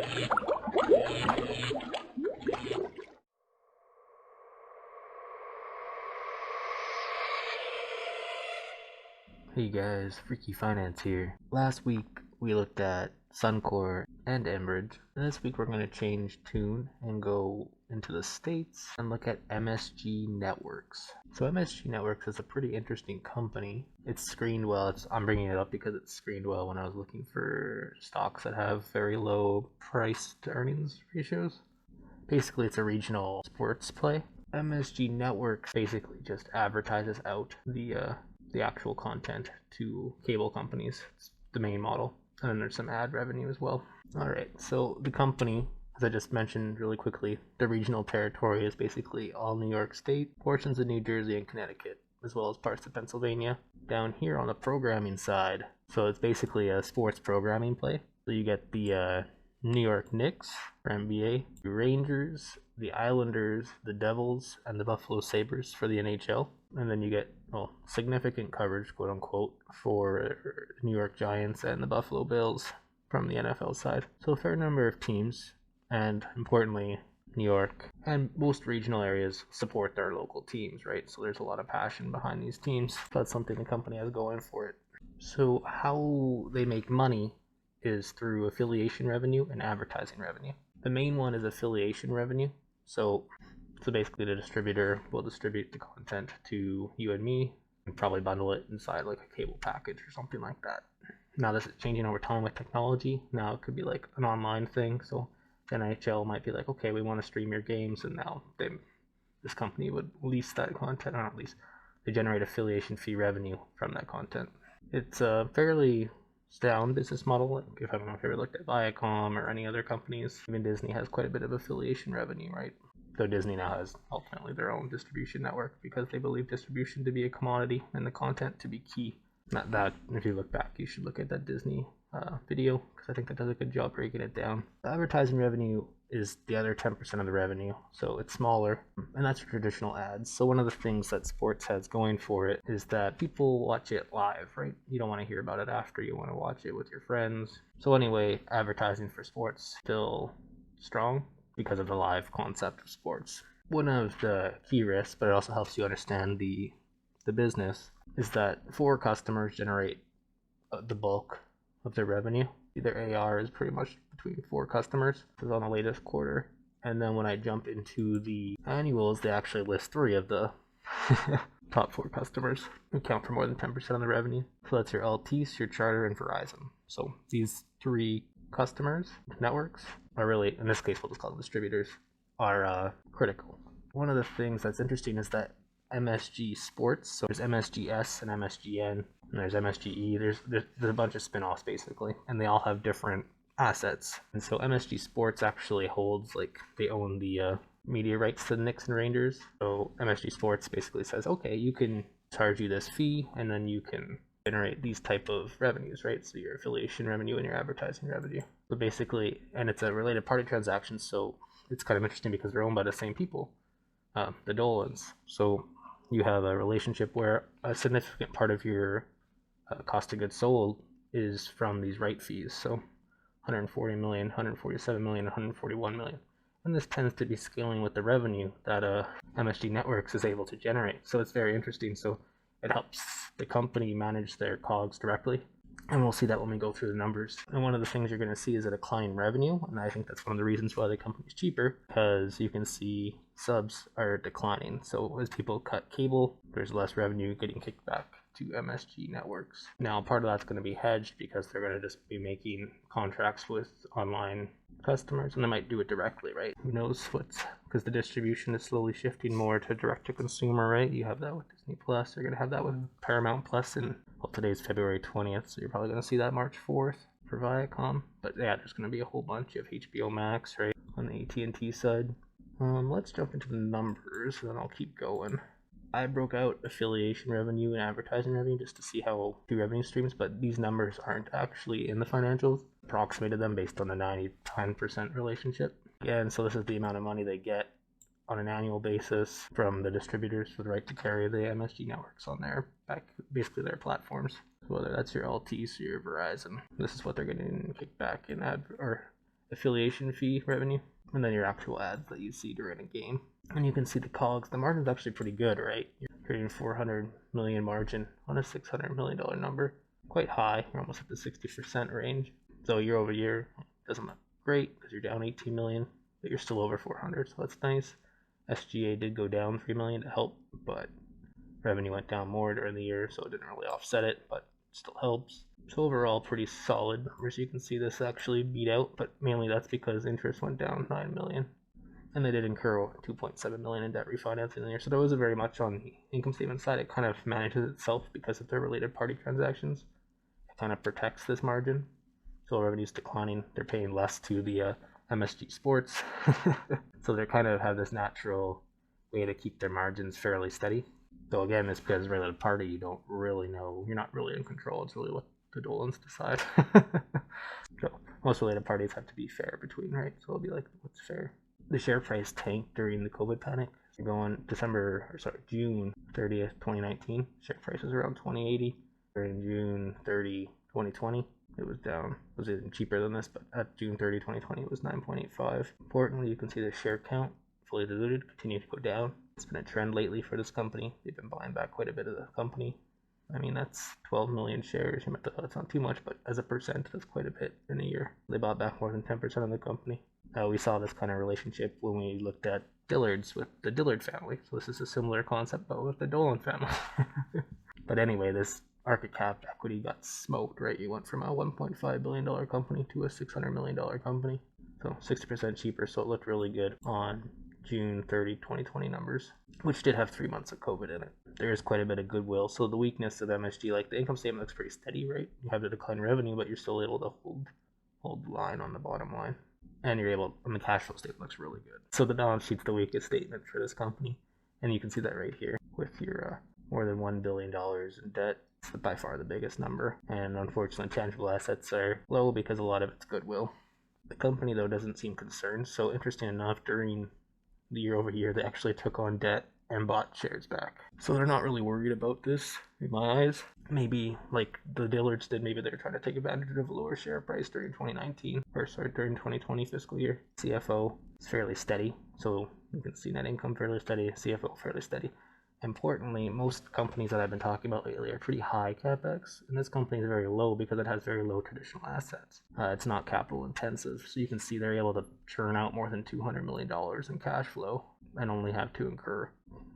Hey guys, Freaky Finance here. Last week we looked at Suncor and Enbridge, and this week we're going to change tune and go into the States and look at MSG Networks. So MSG Networks is a pretty interesting company. It's screened well. I'm bringing it up because it's screened well when I was looking for stocks that have very low price to earnings ratios. Basically, it's a regional sports play. MSG Networks basically just advertises out the actual content to cable companies. It's the main model. And then there's some ad revenue as well. Alright, so the company, as I just mentioned really quickly, the regional territory is basically all New York State, portions of New Jersey and Connecticut, as well as parts of Pennsylvania. Down here on the programming side, so it's basically a sports programming play. So you get the New York Knicks for NBA, the Rangers, the Islanders, the Devils, and the Buffalo Sabres for the NHL. And then you get significant coverage, quote unquote, for the New York Giants and the Buffalo Bills from the NFL side. So a fair number of teams, and importantly, New York and most regional areas support their local teams, right? So there's a lot of passion behind these teams. That's something the company has going for it. So how they make money is through affiliation revenue and advertising revenue. The main one is affiliation revenue. So basically the distributor will distribute the content to you and me and probably bundle it inside like a cable package or something like that. Now this is changing over time with technology. Now it could be like an online thing. So NHL might be like, okay, we want to stream your games, and now this company would lease that content, or not lease, they generate affiliation fee revenue from that content. It's a fairly sound business model. Like if I don't know if you ever looked at Viacom or any other companies, even Disney has quite a bit of affiliation revenue, right? Though Disney now has ultimately their own distribution network because they believe distribution to be a commodity and the content to be key. Not that, if you look back, you should look at that Disney video because I think that does a good job breaking it down. The advertising revenue is the other 10% of the revenue, so it's smaller, and that's traditional ads. So one of the things that sports has going for it is that people watch it live, right? You don't want to hear about it after, you want to watch it with your friends. So anyway, advertising for sports still strong because of the live concept of sports. One of the key risks, but it also helps you understand the business, is that 4 customers generate the bulk of their revenue. Their AR is pretty much between 4 customers. This is on the latest quarter. And then when I jump into the annuals, they actually list 3 of the top 4 customers who account for more than 10% of the revenue. So that's your Altice, your Charter, and Verizon. So these 3 customers, networks, are really, in this case we'll just call them distributors, are critical. One of the things that's interesting is that MSG Sports, so there's MSGS and MSGN, and there's MSGE, there's a bunch of spin-offs basically, and they all have different assets. And so MSG Sports actually holds, like, they own the media rights to the Knicks and Rangers. So MSG Sports basically says, okay, you can charge you this fee, and then you can generate these type of revenues, right? So your affiliation revenue and your advertising revenue. So basically, and it's a related party transaction, so it's kind of interesting because they're owned by the same people, the Dolans. So you have a relationship where a significant part of your cost of goods sold is from these right fees. So 140 million, 147 million, 141 million. And this tends to be scaling with the revenue that MSG Networks is able to generate. So it's very interesting. So it helps the company manage their COGS directly. And we'll see that when we go through the numbers. And one of the things you're going to see is a decline in revenue. And I think that's one of the reasons why the company's cheaper, because you can see subs are declining. So as people cut cable, there's less revenue getting kicked back to MSG Networks. Now, part of that's going to be hedged because they're going to just be making contracts with online customers, and they might do it directly, right? Who knows because the distribution is slowly shifting more to direct to consumer, right? You have that with Disney Plus, you're going to have that with Paramount Plus, and well, today's February 20th, so you're probably going to see that March 4th for Viacom. But yeah, there's going to be a whole bunch of HBO Max, right, on the AT&T side. Let's jump into the numbers, and then I'll keep going. I broke out affiliation revenue and advertising revenue just to see how 2 revenue streams, but these numbers aren't actually in the financials. Approximated them based on the 90-10% relationship. Yeah, and so this is the amount of money they get on an annual basis from the distributors for the right to carry the MSG networks on their basically their platforms. So whether that's your Altice or your Verizon, this is what they're getting kicked back in affiliation fee revenue, and then your actual ads that you see during a game. And you can see the COGS. The margin's actually pretty good, right? You're creating 400 million margin on a $600 million number. Quite high. You're almost at the 60% range. So year over year doesn't look great because you're down 18 million, but you're still over 400, so that's nice. SGA did go down 3 million to help, but revenue went down more during the year, so it didn't really offset it, but it still helps. So overall, pretty solid numbers. You can see this actually beat out, but mainly that's because interest went down 9 million. And they did incur 2.7 million in debt refinancing in the year. So there wasn't very much on the income statement side. It kind of manages itself because of their related party transactions. It kind of protects this margin. So revenue's declining. They're paying less to the MSG sports. So they kind of have this natural way to keep their margins fairly steady. So again, it's because related party, you don't really know. You're not really in control. It's really what the Dolans decide. So most related parties have to be fair between, right? So it'll be like, what's fair? The share price tanked during the COVID panic. Going June 30th, 2019, share price was around 2080. During June 30, 2020, it was down. It was even cheaper than this, but at June 30, 2020, it was 9.85. Importantly, you can see the share count, fully diluted, continue to go down. It's been a trend lately for this company. They've been buying back quite a bit of the company. I mean, that's 12 million shares. You might think that's not too much, but as a percent, that's quite a bit in a year. They bought back more than 10% of the company. We saw this kind of relationship when we looked at Dillard's with the Dillard family. So this is a similar concept, but with the Dolan family. But anyway, this market cap equity got smoked, right? You went from a $1.5 billion company to a $600 million company. So 60% cheaper, so it looked really good on June 30, 2020 numbers, which did have 3 months of COVID in it. There is quite a bit of goodwill. So the weakness of MSG, like the income statement looks pretty steady, right? You have the decline in revenue, but you're still able to hold the line on the bottom line. And you're able, and the cash flow statement looks really good. So the balance sheet's the weakest statement for this company. And you can see that right here with your more than $1 billion in debt. It's by far the biggest number. And unfortunately, tangible assets are low because a lot of it's goodwill. The company, though, doesn't seem concerned. So interesting enough, during the year over year, they actually took on debt and bought shares back. So they're not really worried about this, in my eyes. Maybe like the Dillards did, maybe they're trying to take advantage of a lower share price during during 2020 fiscal year. CFO is fairly steady, so you can see net income fairly steady, CFO fairly steady. Importantly, most companies that I've been talking about lately are pretty high capex, and this company is very low because it has very low traditional assets. It's not capital intensive, so you can see they're able to churn out more than $200 million in cash flow and only have to incur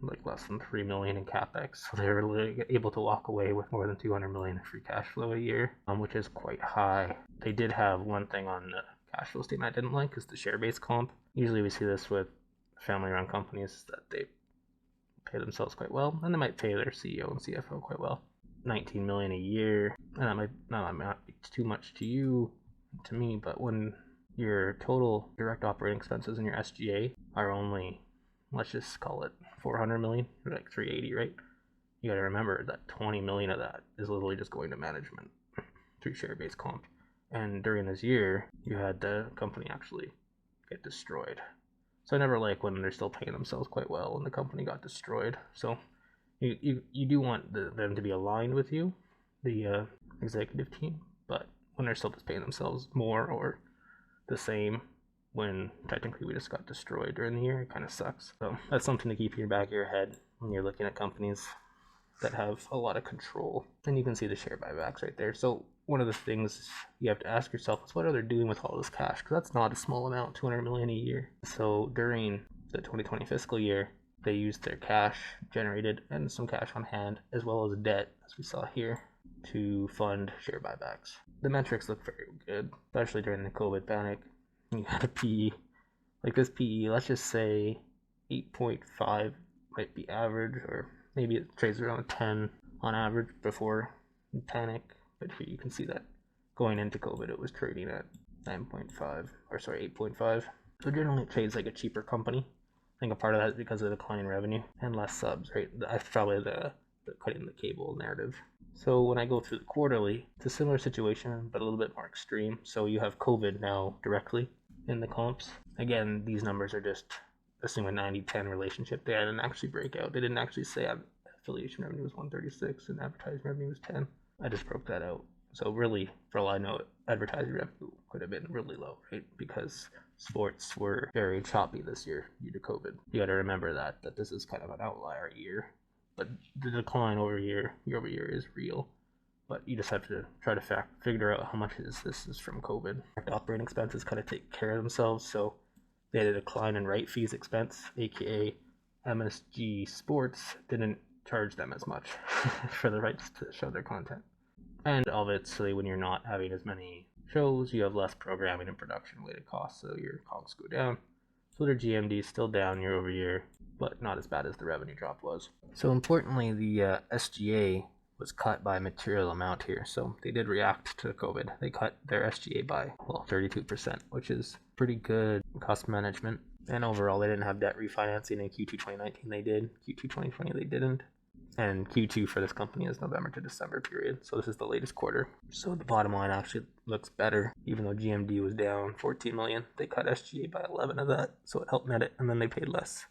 like less than $3 million in capex. So they're really able to walk away with more than $200 million in free cash flow a year, which is quite high. They did have one thing on the cash flow statement I didn't like, is the share-based comp. Usually we see this with family-run companies that they pay themselves quite well, and they might pay their CEO and CFO quite well. 19 million a year, and that might not be too much to you, to me, but when your total direct operating expenses and your SGA are only, let's just call it 400 million, or like 380, right? You got to remember that 20 million of that is literally just going to management through share-based comp. And during this year, you had the company actually get destroyed. So I never like when they're still paying themselves quite well and the company got destroyed. So you do want them to be aligned with you, the executive team, but when they're still just paying themselves more or the same, when technically we just got destroyed during the year, it kind of sucks. So that's something to keep in your back of your head when you're looking at companies that have a lot of control. And you can see the share buybacks right there. So one of the things you have to ask yourself is what are they doing with all this cash? Because that's not a small amount, 200 million a year. So during the 2020 fiscal year, they used their cash generated and some cash on hand, as well as debt, as we saw here, to fund share buybacks. The metrics look very good, especially during the COVID panic. You had a PE, like this PE, let's just say 8.5 might be average, or maybe it trades around 10 on average before the panic. But here you can see that going into COVID, it was trading at 8.5. So generally it trades like a cheaper company. I think a part of that is because of the declining revenue and less subs, right? That's probably the cutting the cable narrative. So when I go through the quarterly, it's a similar situation, but a little bit more extreme. So you have COVID now directly in the comps. Again, these numbers are just assuming a 90-10 relationship. They didn't actually break out. They didn't actually say affiliation revenue was 136 and advertising revenue was 10. I just broke that out. So really, for all I know, advertising revenue would have been really low, right? Because sports were very choppy this year due to COVID. You got to remember that this is kind of an outlier year, but the decline year over year is real. But you just have to try to figure out how much this is from COVID. Operating expenses kind of take care of themselves, so they had a decline in right fees expense, aka MSG Sports didn't charge them as much for the rights to show their content. And obviously, when you're not having as many shows, you have less programming and production related costs, so your costs go down. So their GMD is still down year over year, but not as bad as the revenue drop was. So importantly, the SGA was cut by a material amount here. So they did react to COVID. They cut their SGA by, 32%, which is pretty good cost management. And overall, they didn't have debt refinancing in Q2 2019. They did. Q2 2020, they didn't. And Q2 for this company is November to December period. So this is the latest quarter. So the bottom line actually looks better. Even though GMD was down 14 million, they cut SGA by 11 of that. So it helped net it. And then they paid less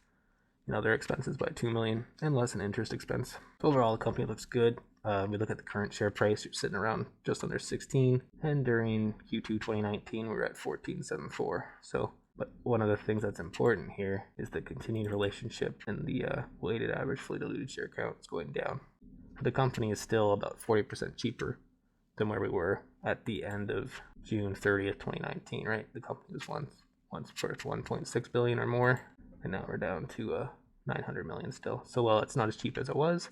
in other expenses by 2 million and less in interest expense. Overall, the company looks good. We look at the current share price, you're sitting around just under 16. And during Q2 2019, we were at 14.74. So, but one of the things that's important here is the continued relationship in the weighted average fully diluted share count is going down. The company is still about 40% cheaper than where we were at the end of June 30th, 2019, right? The company was once worth 1.6 billion or more, and now we're down to 900 million still. So while it's not as cheap as it was,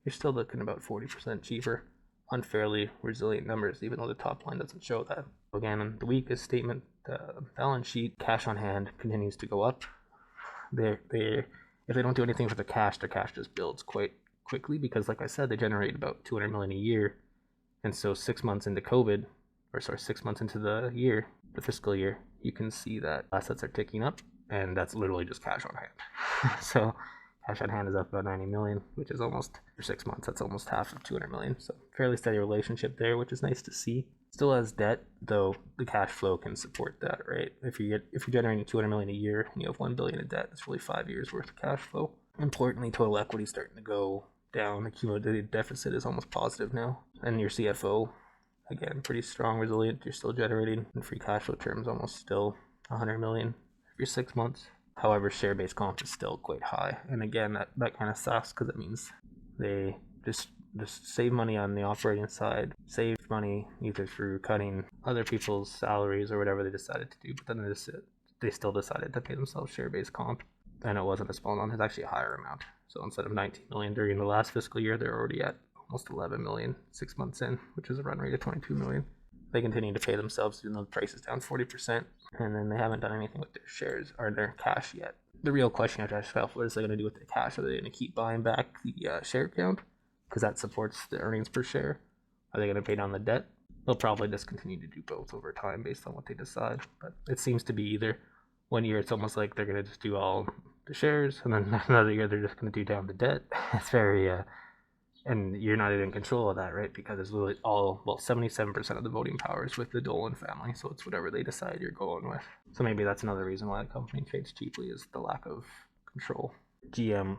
you're still looking about 40% cheaper on fairly resilient numbers, even though the top line doesn't show that. Again, on the weakest statement, the balance sheet, cash on hand continues to go up. If they don't do anything for the cash, their cash just builds quite quickly because, like I said, they generate about 200 million a year. And so 6 months into 6 months into the year, the fiscal year, you can see that assets are ticking up, and that's literally just cash on hand. So cash on hand is up about 90 million, which is almost, for 6 months, that's almost half of 200 million. So fairly steady relationship there, which is nice to see. Still has debt, though the cash flow can support that, right? If you're generating 200 million a year and you have 1 billion in debt, it's really 5 years worth of cash flow. Importantly, total equity is starting to go down. The cumulative deficit is almost positive now. And your CFO, again, pretty strong, resilient. You're still generating in free cash flow terms almost still 100 million every 6 months. However, share-based comp is still quite high. And again, that kind of sucks because it means they just save money on the operating side, save money either through cutting other people's salaries or whatever they decided to do, but then they still decided to pay themselves share-based comp. And it wasn't a small amount, it's actually a higher amount. So instead of 19 million during the last fiscal year, they're already at almost 11 million 6 months in, which is a run rate of 22 million. They continue to pay themselves even though the price is down 40%, and then they haven't done anything with their shares or their cash yet. The real question I have to ask myself, what is they going to do with the cash? Are they going to keep buying back the share count? Because that supports the earnings per share. Are they going to pay down the debt? They'll probably just continue to do both over time based on what they decide. But it seems to be either 1 year it's almost like they're going to just do all the shares, and then another year they're just going to do down the debt. It's very, and you're not even in control of that, right? Because it's literally 77% of the voting power is with the Dolan family, so it's whatever they decide you're going with. So maybe that's another reason why the company trades cheaply is the lack of control. GM,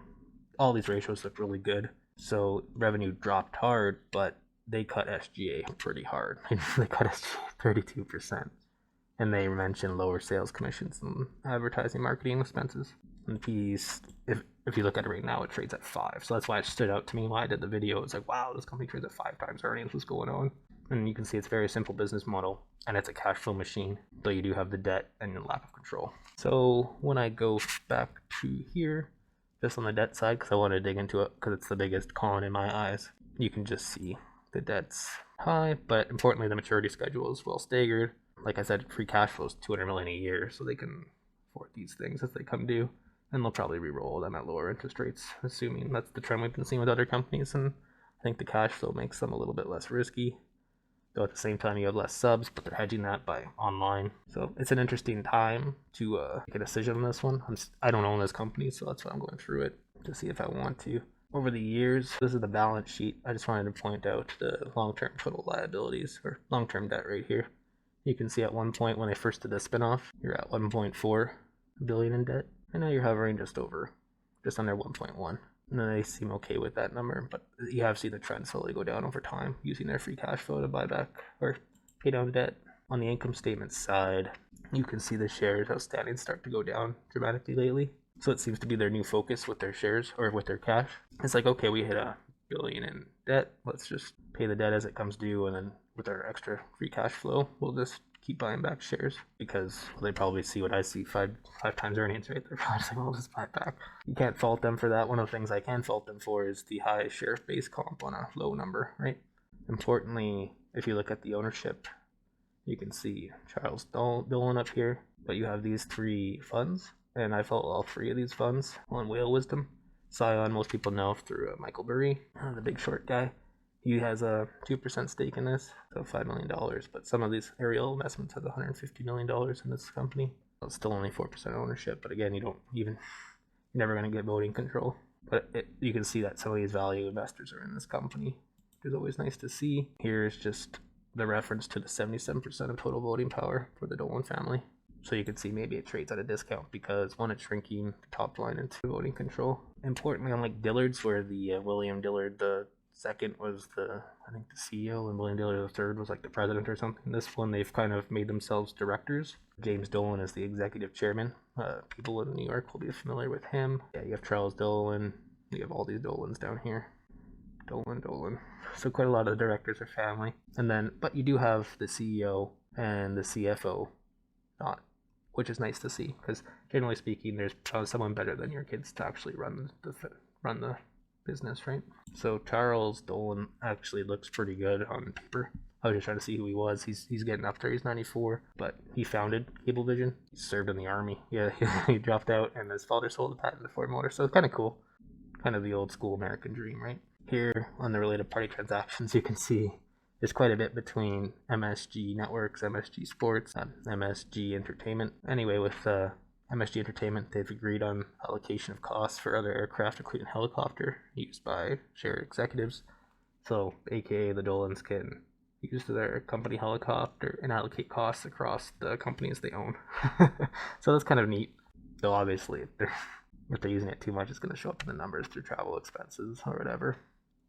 all these ratios look really good. So revenue dropped hard, but they cut SGA pretty hard. They cut SGA 32%. And they mentioned lower sales commissions and advertising marketing expenses. And fees, if you look at it right now, it trades at 5. So that's why it stood out to me when I did the video. It's like, wow, this company trades at 5 times earnings. What's going on? And you can see it's a very simple business model, and it's a cash flow machine, though you do have the debt and the lack of control. So when I go back to here, just on the debt side, because I want to dig into it, because it's the biggest con in my eyes, you can just see the debt's high, but importantly, the maturity schedule is well staggered. Like I said, free cash flow is 200 million a year, so they can afford these things as they come due, and they'll probably re-roll them at lower interest rates, assuming that's the trend we've been seeing with other companies. And I think the cash flow makes them a little bit less risky, though at the same time you have less subs, but they're hedging that by online. So it's an interesting time to make a decision on this one. I don't own this company, so that's why I'm going through it to see if I want to. Over the years, this is the balance sheet. I just wanted to point out the long-term total liabilities, or long-term debt right here. You can see at one point when they first did the spinoff, you're at 1.4 billion in debt, and now you're hovering just under 1.1. And then they seem okay with that number, but you have seen the trend slowly go down over time, using their free cash flow to buy back or pay down debt. On the income statement side, you can see the shares outstanding start to go down dramatically lately. So it seems to be their new focus with their shares or with their cash. It's like, okay, we hit $1 billion in debt. Let's just pay the debt as it comes due, and then with our extra free cash flow, we'll just keep buying back shares, because they probably see what I see, five times earnings, right? They're probably saying, well, just buy it back. You can't fault them for that. One of the things I can fault them for is the high share base comp on a low number, right? Importantly, if you look at the ownership, you can see Charles Dolan up here, but you have these 3 funds, and I follow all 3 of these funds on Whale Wisdom. Scion, most people know through Michael Burry, the big short guy. He has a 2% stake in this, so $5 million. But some of these Ariel investments have $150 million in this company. Well, it's still only 4% ownership, but again, you're never going to get voting control. But you can see that some of these value investors are in this company, which is always nice to see. Here's just the reference to the 77% of total voting power for the Dolan family. So you can see maybe it trades at a discount because, one, it's shrinking the top line into voting control. Importantly, unlike Dillard's, where the William Dillard the second was the CEO, and William Dillard the third was like the president or something. This one, they've kind of made themselves directors. James Dolan is the executive chairman. People in New York will be familiar with him. Yeah, you have Charles Dolan. You have all these Dolans down here. Dolan. So quite a lot of the directors are family. And then, but you do have the CEO and the CFO, which is nice to see, because generally speaking, there's probably someone better than your kids to actually run the business, right? So Charles Dolan actually looks pretty good on paper. I was just trying to see who he was. He's getting up there. He's 94, but he founded Cablevision. He served in the army. Yeah, he dropped out, and his father sold a patent to Ford Motor. So it's kind of cool, kind of the old school American dream, right? Here on the related party transactions, you can see there's quite a bit between MSG Networks, MSG Sports, and MSG Entertainment. Anyway, with MSG Entertainment, they've agreed on allocation of costs for other aircraft, including helicopter, used by share executives. So, aka the Dolans can use their company helicopter and allocate costs across the companies they own. So that's kind of neat. Though obviously, if they're using it too much, it's going to show up in the numbers through travel expenses or whatever.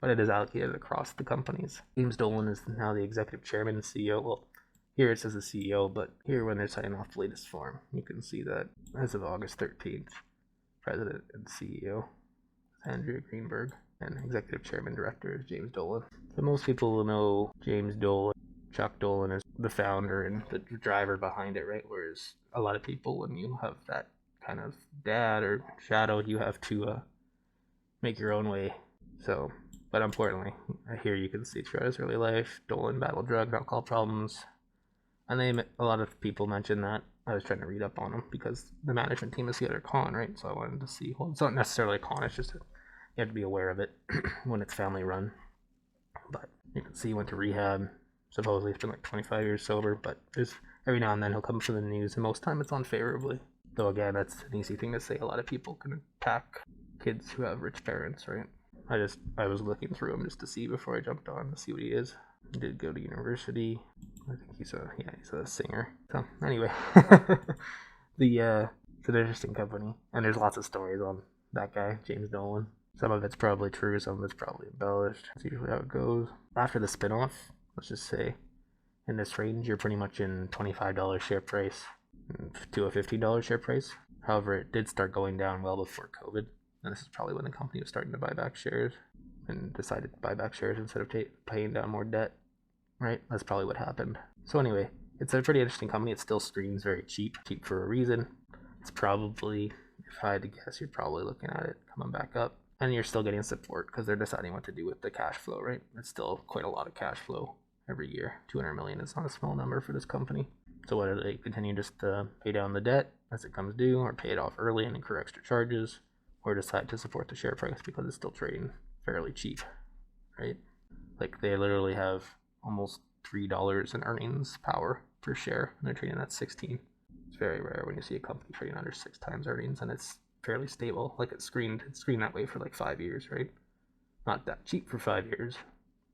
But it is allocated across the companies. James Dolan is now the executive chairman and CEO. Well, here it says the CEO, but here when they're signing off the latest form, you can see that as of August 13th, president and CEO is Andrea Greenberg, and executive chairman director is James Dolan. So most people will know James Dolan. Chuck Dolan is the founder and the driver behind it, right? Whereas a lot of people, when you have that kind of dad or shadow, you have to make your own way. So, but importantly, here you can see throughout his early life, Dolan battled drug and alcohol problems. And a lot of people mentioned that. I was trying to read up on him because the management team is the other con, right? So I wanted to see, well, it's not necessarily a con, it's just you have to be aware of it when it's family run. But you can see he went to rehab. Supposedly he's been like 25 years sober, but there's every now and then he'll come to the news, and most time it's unfavorably. Though again, that's an easy thing to say. A lot of people can attack kids who have rich parents, right? I was looking through him just to see before I jumped on to see what he is. He did go to university. I think he's a singer. So anyway, it's an interesting company, and there's lots of stories on that guy, James Dolan. Some of it's probably true, some of it's probably embellished. That's usually how it goes. After the spinoff, let's just say, in this range, you're pretty much in $25 share price to a $15 share price. However, it did start going down well before COVID, and this is probably when the company was starting to buy back shares and decided to buy back shares instead of paying down more debt, right? That's probably what happened. So anyway, it's a pretty interesting company. It still screams very cheap for a reason. It's probably, if I had to guess, you're probably looking at it coming back up. And you're still getting support because they're deciding what to do with the cash flow, right? It's still quite a lot of cash flow every year. 200 million is not a small number for this company. So whether they continue just to pay down the debt as it comes due, or pay it off early and incur extra charges, or decide to support the share price because it's still trading fairly cheap, right? Like they literally have almost $3 in earnings power per share, and they're trading at 16. It's very rare when you see a company trading under 6 times earnings, and it's fairly stable. Like it's screened that way for like 5 years, right? Not that cheap for 5 years,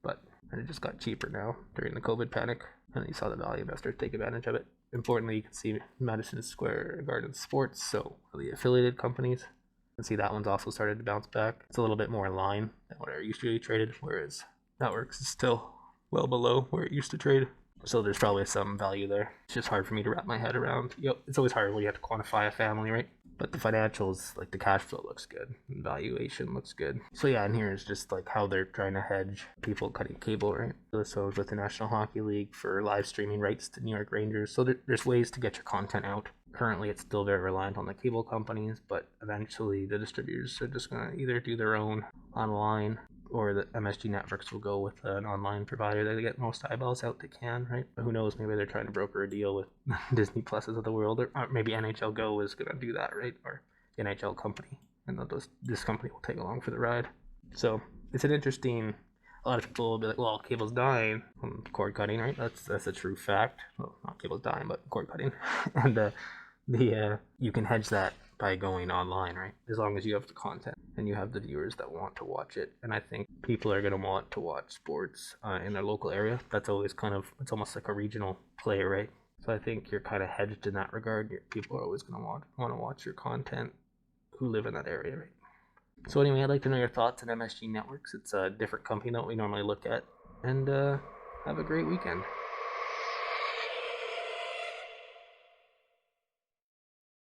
but it just got cheaper now during the COVID panic, and you saw the value investors take advantage of it. Importantly, you can see Madison Square Gardens Sports, so the affiliated companies. You can see that one's also started to bounce back. It's a little bit more in line than what it usually traded, whereas Networks is still well below where it used to trade. So there's probably some value there. It's just hard for me to wrap my head around. It's always hard when you have to quantify a family, right? But the financials, like the cash flow looks good, and valuation looks good. So yeah, and here is just like how they're trying to hedge people cutting cable, right? So with the National Hockey League for live streaming rights to New York Rangers. So there's ways to get your content out. Currently, it's still very reliant on the cable companies, but eventually the distributors are just going to either do their own online, or the MSG networks will go with an online provider that they get most eyeballs out they can, right? But who knows? Maybe they're trying to broker a deal with Disney Pluses of the world, or maybe NHL Go is going to do that, right? Or the NHL company, and this company will take along for the ride. So it's an interesting. A lot of people will be like, "Well, cable's dying from cord cutting, right?" That's a true fact. Well, not cable's dying, but cord cutting, and you can hedge that by going online, right? As long as you have the content and you have the viewers that want to watch it. And I think people are going to want to watch sports in their local area. That's always it's almost like a regional play, right? So I think you're kind of hedged in that regard. People are always going to want to watch your content who live in that area, right? So anyway, I'd like to know your thoughts on MSG Networks. It's a different company than what we normally look at. And have a great weekend.